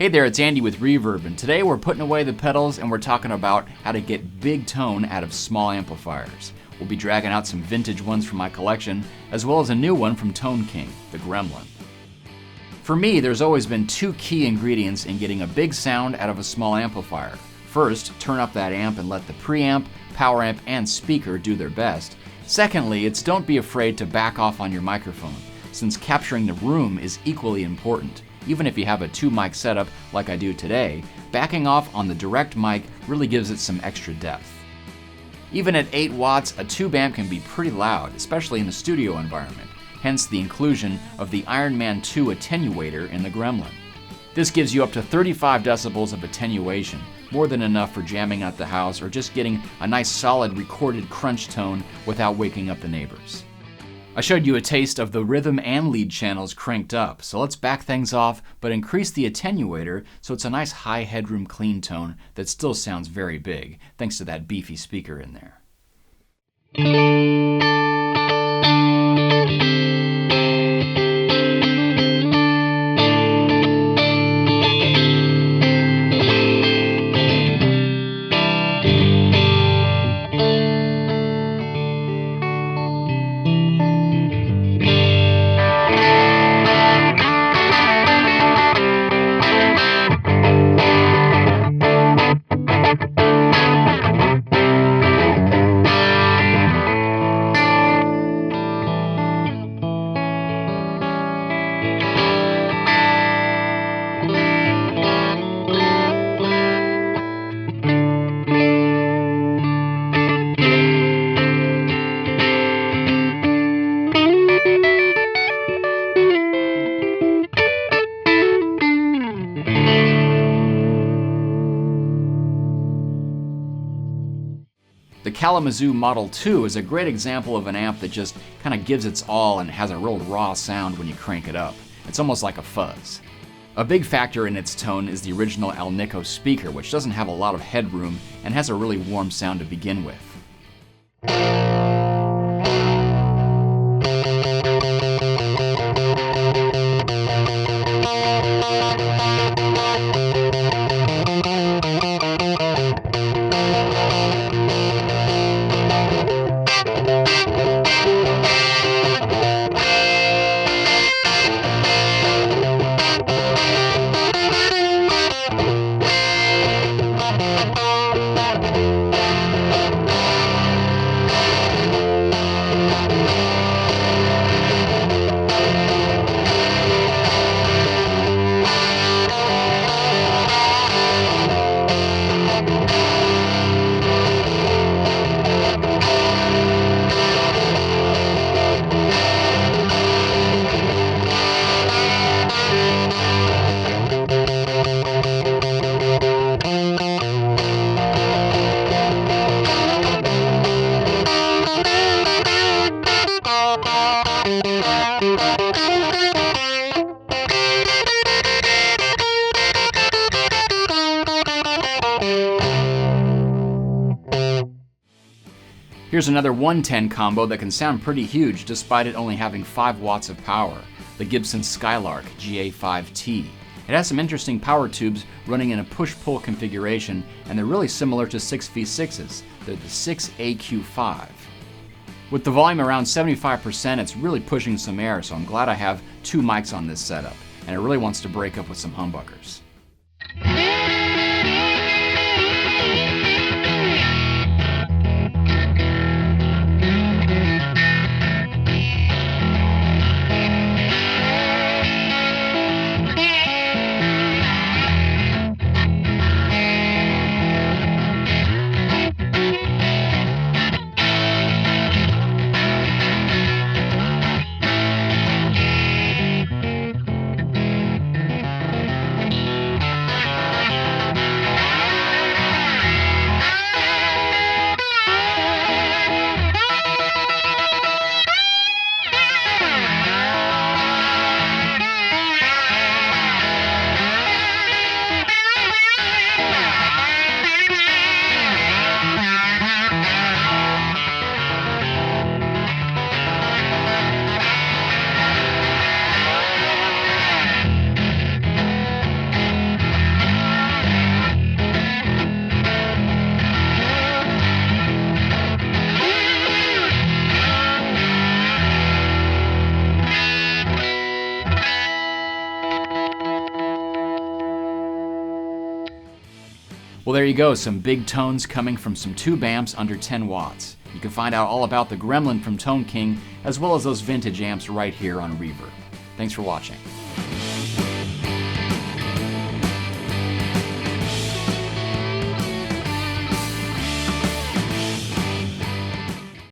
Hey there, it's Andy with Reverb, and today we're putting away the pedals and we're talking about how to get big tone out of small amplifiers. We'll be dragging out some vintage ones from my collection, as well as a new one from Tone King, the Gremlin. For me, there's always been two key ingredients in getting a big sound out of a small amplifier. First, turn up that amp and let the preamp, power amp, and speaker do their best. Secondly, it's don't be afraid to back off on your microphone, since capturing the room is equally important. Even if you have a 2-mic setup like I do today, backing off on the direct mic really gives it some extra depth. Even at 8 watts, a tube amp can be pretty loud, especially in the studio environment, hence the inclusion of the Iron Man 2 attenuator in the Gremlin. This gives you up to 35 decibels of attenuation, more than enough for jamming out the house or just getting a nice solid recorded crunch tone without waking up the neighbors. I showed you a taste of the rhythm and lead channels cranked up, so let's back things off but increase the attenuator so it's a nice high headroom clean tone that still sounds very big, thanks to that beefy speaker in there. The Kalamazoo Model 2 is a great example of an amp that just kind of gives its all and has a real raw sound when you crank it up. It's almost like a fuzz. A big factor in its tone is the original Alnico speaker, which doesn't have a lot of headroom and has a really warm sound to begin with. Here's another 110 combo that can sound pretty huge despite it only having 5 watts of power, the Gibson Skylark GA5T. It has some interesting power tubes running in a push-pull configuration, and they're really similar to 6V6s. They're the 6AQ5. With the volume around 75%, it's really pushing some air, so I'm glad I have 2 mics on this setup, and it really wants to break up with some humbuckers. Well, there you go, some big tones coming from some tube amps under 10 watts. You can find out all about the Gremlin from Tone King, as well as those vintage amps right here on Reverb. Thanks for watching.